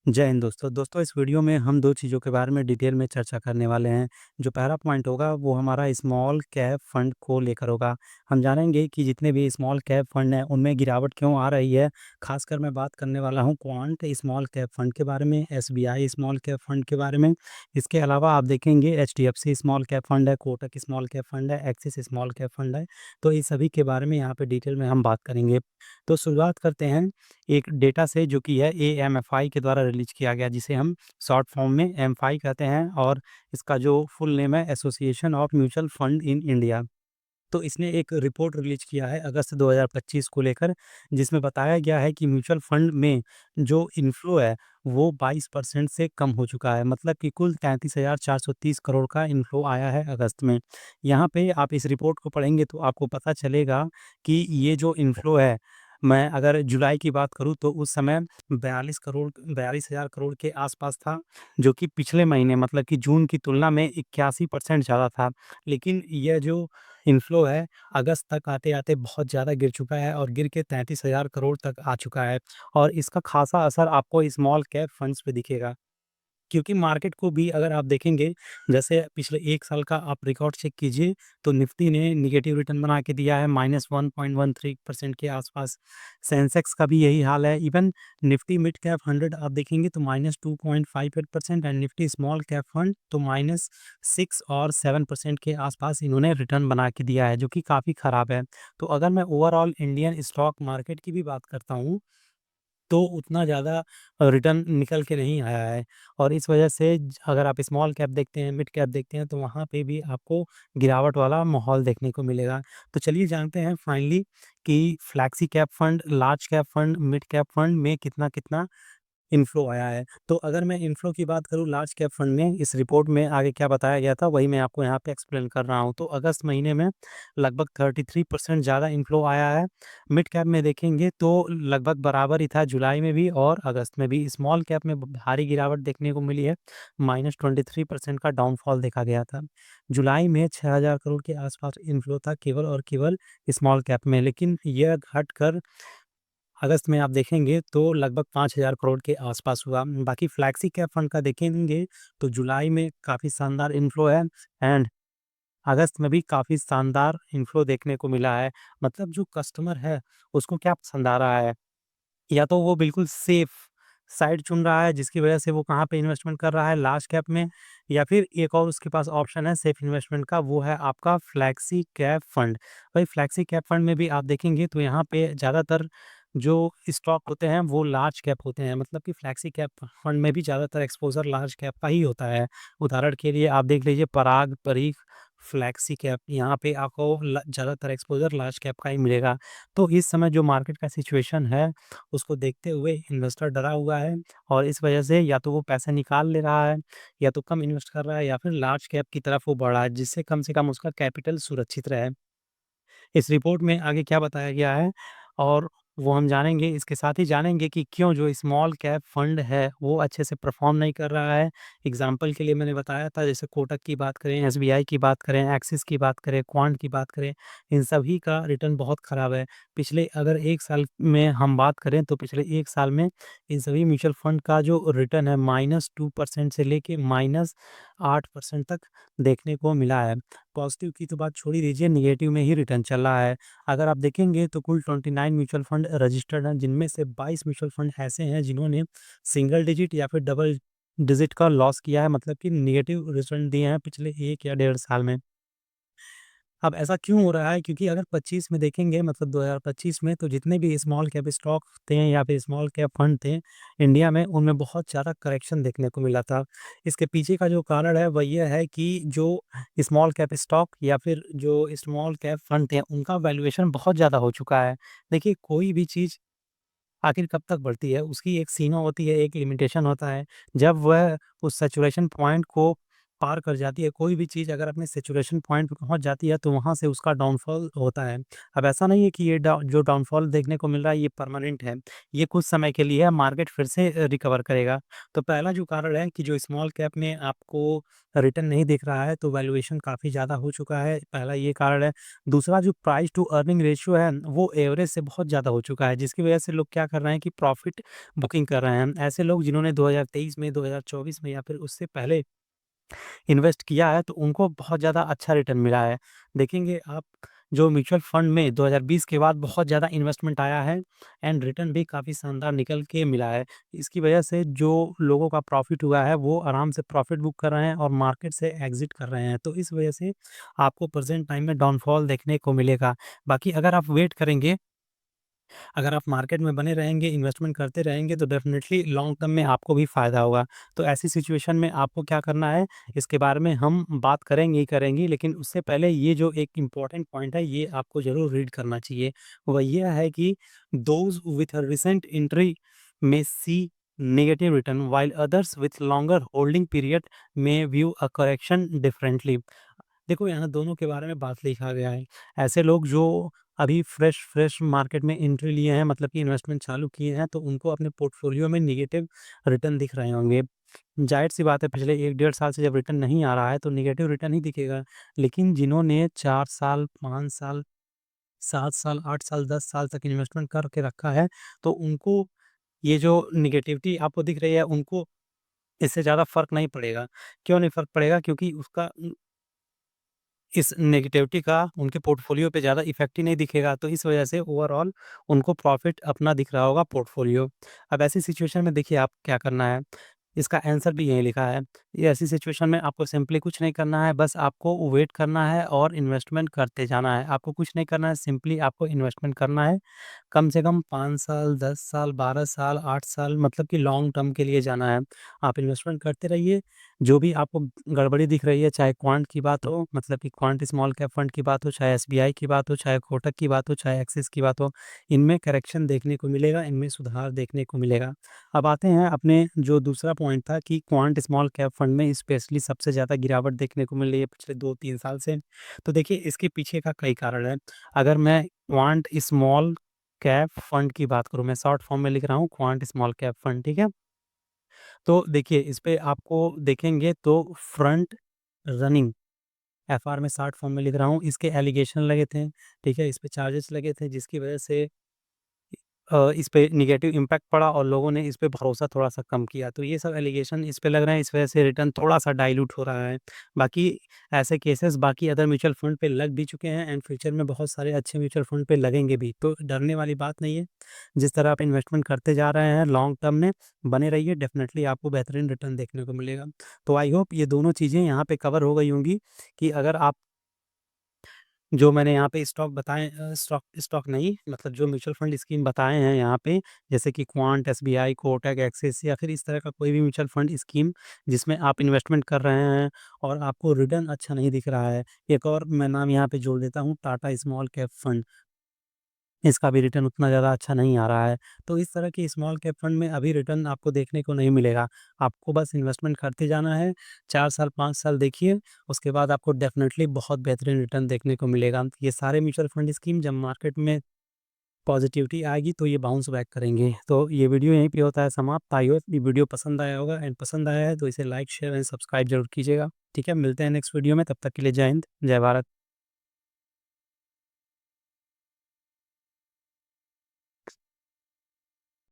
जय हिंद दोस्तों। दोस्तों इस वीडियो में हम 2 चीज़ों के बारे में डिटेल में चर्चा करने वाले हैं। जो पहला पॉइंट होगा वो हमारा स्मॉल कैप फंड को लेकर होगा। हम जानेंगे कि जितने भी स्मॉल कैप फंड हैं उनमें गिरावट क्यों आ रही है। ख़ासकर मैं बात करने वाला हूँ क्वांट स्मॉल कैप फंड के बारे में, एसबीआई स्मॉल कैप फंड के बारे में। इसके अलावा आप देखेंगे एचडीएफसी स्मॉल कैप फंड है, कोटक स्मॉल कैप फंड है, एक्सिस स्मॉल कैप फंड है। तो इस सभी के बारे में यहाँ पे डिटेल में हम बात करेंगे। तो शुरुआत करते हैं एक डेटा से जो कि है एएमएफआई के द्वारा रिलीज़ किया गया, जिसे हम शॉर्ट फॉर्म में एमएफआई कहते हैं और इसका जो फुल नेम है association of mutual fund in India. तो इसने एक रिपोर्ट रिलीज़ किया है अगस्त 2025 को लेकर, जिसमें बताया गया है कि म्यूचुअल फंड में जो इन्फ्लो है वो 22% से कम हो चुका है। मतलब कि कुल 33,430 करोड़ का इन्फ्लो आया है अगस्त में। यहाँ पे आप इस रिपोर्ट को पढ़ेंगे तो आपको पता चलेगा कि ये जो इन्फ्लो है, मैं अगर जुलाई की बात करूँ तो उस समय 42,000 करोड़ के आसपास था, जो कि पिछले महीने मतलब कि जून की तुलना में 81% ज़्यादा था। लेकिन यह जो इन्फ्लो है अगस्त तक आते-आते बहुत ज़्यादा गिर चुका है और गिर के 33,000 करोड़ तक आ चुका है और इसका ख़ासा असर आपको स्मॉल कैप फंड्स पे दिखेगा। क्योंकि मार्केट को भी अगर आप देखेंगे, जैसे पिछले 1 साल का आप रिकॉर्ड चेक कीजिए, तो निफ्टी ने नेगेटिव रिटर्न बना के दिया है -1.13% के आसपास। सेंसेक्स का भी यही हाल है। इवन निफ्टी मिड कैप 100 आप देखेंगे तो -2.58% and Nifty small cap fund तो -6 और 7% के आसपास इन्होंने रिटर्न बना के दिया है, जो कि काफ़ी ख़राब है। तो अगर मैं ओवरऑल इंडियन स्टॉक मार्केट की भी बात करता हूँ तो उतना ज़्यादा रिटर्न निकल के नहीं आया है और इस वजह से अगर आप स्मॉल कैप देखते हैं, मिड कैप देखते हैं तो वहाँ पे भी आपको गिरावट वाला माहौल देखने को मिलेगा। तो चलिए जानते हैं फाइनली कि flexi cap fund, large cap fund, mid cap fund में कितना-कितना इन्फ्लो आया है। तो अगर मैं इन्फ्लो की बात करूँ लार्ज कैप फंड में, इस रिपोर्ट में आगे क्या बताया गया था वही मैं आपको यहाँ पे एक्सप्लेन कर रहा हूँ। तो अगस्त महीने में लगभग 33% ज़्यादा इन्फ्लो आया है। मिड कैप में देखेंगे तो लगभग बराबर ही था जुलाई में भी और अगस्त में भी। स्मॉल कैप में भारी गिरावट देखने को मिली है, -23% का डाउनफॉल देखा गया था। जुलाई में 6,000 करोड़ के आसपास इन्फ्लो था केवल और केवल स्मॉल कैप में, लेकिन यह घटकर अगस्त में आप देखेंगे तो लगभग 5,000 करोड़ के आसपास हुआ। बाकी फ्लैक्सी कैप फंड का देखेंगे तो जुलाई में काफ़ी शानदार इन्फ्लो है एंड अगस्त में भी काफ़ी शानदार इन्फ्लो देखने को मिला है। मतलब जो कस्टमर है उसको क्या पसंद आ रहा है, या तो वो बिल्कुल सेफ साइड चुन रहा है जिसकी वजह से वो कहाँ पे इन्वेस्टमेंट कर रहा है लार्ज कैप में, या फिर एक और उसके पास ऑप्शन है सेफ इन्वेस्टमेंट का, वो है आपका फ्लैक्सी कैप फंड। भाई फ्लैक्सी कैप फंड में भी आप देखेंगे तो यहाँ पे ज़्यादातर जो स्टॉक होते हैं वो लार्ज कैप होते हैं। मतलब कि फ्लैक्सी कैप फंड में भी ज़्यादातर एक्सपोज़र लार्ज कैप का ही होता है। उदाहरण के लिए आप देख लीजिए पराग, परीख, फ्लैक्सी कैप, यहाँ पे आपको ज़्यादातर एक्सपोज़र लार्ज कैप का ही मिलेगा। तो इस समय जो मार्केट का सिचुएशन है उसको देखते हुए इन्वेस्टर डरा हुआ है और इस वजह से या तो वो पैसे निकाल ले रहा है, या तो कम इन्वेस्ट कर रहा है, या फिर लार्ज कैप की तरफ वो बढ़ रहा है, जिससे कम से कम उसका कैपिटल सुरक्षित रहे। इस रिपोर्ट में आगे क्या बताया गया है और वो हम जानेंगे। इसके साथ ही जानेंगे कि क्यों जो स्मॉल कैप फंड है वो अच्छे से परफॉर्म नहीं कर रहा है। एग्जाम्पल के लिए मैंने बताया था, जैसे कोटक की बात करें, एसबीआई की बात करें, एक्सिस की बात करें, क्वांट की बात करें, इन सभी का रिटर्न बहुत खराब है। पिछले अगर 1 साल में हम बात करें तो पिछले 1 साल में इन सभी म्यूचुअल फंड का जो रिटर्न है -2% से लेके -8% तक देखने को मिला है। पॉजिटिव की तो बात छोड़ ही दीजिए, नेगेटिव में ही रिटर्न चल रहा है। अगर आप देखेंगे तो कुल 29 म्यूचुअल फंड रजिस्टर्ड हैं, जिनमें से 22 म्यूचुअल फंड ऐसे हैं जिन्होंने सिंगल डिजिट या फिर डबल डिजिट का लॉस किया है, मतलब कि नेगेटिव रिटर्न दिए हैं पिछले 1 या डेढ़ साल में। अब ऐसा क्यों हो रहा है? क्योंकि अगर 25 में देखेंगे, मतलब 2025 में, तो जितने भी स्मॉल कैप स्टॉक थे या फिर स्मॉल कैप फंड थे इंडिया में, उनमें बहुत ज़्यादा करेक्शन देखने को मिला था। इसके पीछे का जो कारण है वह ये है कि जो स्मॉल कैप स्टॉक या फिर जो स्मॉल कैप फंड थे उनका वैल्यूएशन बहुत ज़्यादा हो चुका है। देखिए कोई भी चीज़ आखिर कब तक बढ़ती है, उसकी एक सीमा होती है, एक लिमिटेशन होता है। जब वह उस सैचुरेशन पॉइंट को पार कर जाती है, कोई भी चीज़ अगर अपने सैचुरेशन पॉइंट पे पहुँच जाती है, तो वहाँ से उसका डाउनफॉल होता है। अब ऐसा नहीं है कि ये जो डाउनफॉल देखने को मिल रहा है, ये परमानेंट है। ये कुछ समय के लिए है, मार्केट फिर से रिकवर करेगा। तो पहला जो कारण है कि जो स्मॉल कैप में आपको रिटर्न नहीं दिख रहा है, तो वैल्यूएशन काफ़ी ज़्यादा हो चुका है, पहला ये कारण है। दूसरा जो प्राइस टू अर्निंग रेशियो है, वो एवरेज से बहुत ज़्यादा हो चुका है, जिसकी वजह से लोग क्या कर रहे हैं कि प्रॉफ़िट बुकिंग कर रहे हैं। ऐसे लोग जिन्होंने 2023 में, 2024 में या फिर उससे पहले इन्वेस्ट किया है, तो उनको बहुत ज़्यादा अच्छा रिटर्न मिला है। देखेंगे आप, जो म्यूचुअल फंड में 2020 के बाद बहुत ज़्यादा इन्वेस्टमेंट आया है एंड रिटर्न भी काफ़ी शानदार निकल के मिला है। इसकी वजह से जो लोगों का प्रॉफ़िट हुआ है, वो आराम से प्रॉफ़िट बुक कर रहे हैं और मार्केट से एग्ज़िट कर रहे हैं। तो इस वजह से आपको प्रेज़ेंट टाइम में डाउनफॉल देखने को मिलेगा। बाकी अगर आप वेट करेंगे, अगर आप मार्केट में बने रहेंगे, इन्वेस्टमेंट करते रहेंगे, तो डेफ़िनेटली लॉन्ग टर्म में आपको भी फ़ायदा होगा। तो ऐसी सिचुएशन में आपको क्या करना है, इसके बारे में हम बात करेंगे ही करेंगे, लेकिन उससे पहले ये जो एक इम्पोर्टेंट पॉइंट है, ये आपको ज़रूर रीड करना चाहिए। वो ये है कि those with a recent entry may see negative return, while others with longer holding period may view a correction differently। देखो, यहाँ दोनों के बारे में बात लिखा गया है। ऐसे लोग जो अभी फ्रेश मार्केट में एंट्री लिए हैं, मतलब कि इन्वेस्टमेंट चालू किए हैं, तो उनको अपने पोर्टफोलियो में नेगेटिव रिटर्न दिख रहे होंगे। ज़ाहिर-सी बात है, पिछले 1 डेढ़ साल से जब रिटर्न नहीं आ रहा है, तो नेगेटिव रिटर्न ही दिखेगा। लेकिन जिन्होंने 4 साल, 5 साल, 7 साल, 8 साल, 10 साल तक इन्वेस्टमेंट करके रखा है, तो उनको ये जो नेगेटिविटी आपको दिख रही है, उनको इससे ज़्यादा फ़र्क नहीं पड़ेगा। क्यों नहीं फ़र्क पड़ेगा? क्योंकि उसका इस नेगेटिविटी का उनके पोर्टफोलियो पे ज़्यादा इफ़ेक्ट ही नहीं दिखेगा, तो इस वजह से ओवरऑल उनको प्रॉफ़िट अपना दिख रहा होगा पोर्टफोलियो। अब ऐसी सिचुएशन में देखिए आप क्या करना है, इसका आंसर भी यहीं लिखा है। ये ऐसी सिचुएशन में आपको सिंपली कुछ नहीं करना है, बस आपको वेट करना है और इन्वेस्टमेंट करते जाना है। आपको कुछ नहीं करना है, सिंपली आपको इन्वेस्टमेंट करना है। कम से कम 5 साल, 10 साल, 12 साल, 8 साल, मतलब कि लॉन्ग टर्म के लिए जाना है। आप इन्वेस्टमेंट करते रहिए, जो भी आपको गड़बड़ी दिख रही है, चाहे क्वांट की बात हो, मतलब कि क्वांट स्मॉल कैप फंड की बात हो, चाहे एसबीआई की बात हो, चाहे कोटक की बात हो, चाहे एक्सिस की बात हो, इनमें करेक्शन देखने को मिलेगा, इनमें सुधार देखने को मिलेगा। अब आते हैं अपने जो दूसरा पॉइंट था कि क्वांट स्मॉल कैप फंड में स्पेशली सबसे ज़्यादा गिरावट देखने को मिल रही है पिछले 2-3 साल से। तो देखिए, इसके पीछे का कई कारण है। अगर मैं क्वांट स्मॉल कैप फंड की बात करूँ, मैं शॉर्ट फॉर्म में लिख रहा हूँ क्वांट स्मॉल कैप फंड, ठीक है? तो देखिए, इस पे आपको देखेंगे तो फ्रंट रनिंग एफआर में शॉर्ट फॉर्म में लिख रहा हूँ, इसके एलिगेशन लगे थे, ठीक है? इस पे चार्जेस लगे थे, जिसकी वजह से इस पे नेगेटिव इम्पैक्ट पड़ा और लोगों ने इस पे भरोसा थोड़ा-सा कम किया। तो ये सब एलिगेशन इस पे लग रहे हैं, इस वजह से रिटर्न थोड़ा-सा डाइल्यूट हो रहा है। बाकी ऐसे केसेस बाकी अदर म्यूचुअल फंड पे लग भी चुके हैं एंड फ्यूचर में बहुत सारे अच्छे म्यूचुअल फंड पे लगेंगे भी। तो डरने वाली बात नहीं है। जिस तरह आप इन्वेस्टमेंट करते जा रहे हैं लॉन्ग टर्म में, बने रहिए, डेफ़िनेटली आपको बेहतरीन रिटर्न देखने को मिलेगा। तो आई होप ये दोनों चीज़ें यहाँ पे कवर हो गई होंगी कि अगर आप जो मैंने यहाँ पे स्टॉक बताए, स्टॉक स्टॉक नहीं, मतलब जो म्यूचुअल फंड स्कीम बताए हैं यहाँ पे, जैसे कि क्वांट, एसबीआई, कोटक, एक्सिस या फिर इस तरह का कोई भी म्यूचुअल फंड स्कीम जिसमें आप इन्वेस्टमेंट कर रहे हैं और आपको रिटर्न अच्छा नहीं दिख रहा है। एक और मैं नाम यहाँ पे जोड़ देता हूँ, टाटा स्मॉल कैप फंड। इसका भी रिटर्न उतना ज़्यादा अच्छा नहीं आ रहा है। तो इस तरह के स्मॉल कैप फंड में अभी रिटर्न आपको देखने को नहीं मिलेगा। आपको बस इन्वेस्टमेंट करते जाना है, 4 साल, 5 साल देखिए, उसके बाद आपको डेफ़िनेटली बहुत बेहतरीन रिटर्न देखने को मिलेगा। ये सारे म्यूचुअल फंड स्कीम जब मार्केट में पॉज़िटिविटी आएगी, तो ये बाउंस बैक करेंगे। तो ये वीडियो यहीं पे होता है समाप्त। आई होप ये वीडियो पसंद आया होगा एंड पसंद आया है तो इसे लाइक, शेयर एंड सब्सक्राइब ज़रूर कीजिएगा। ठीक है? मिलते हैं नेक्स्ट वीडियो में, तब तक के लिए जय हिंद, जय भारत।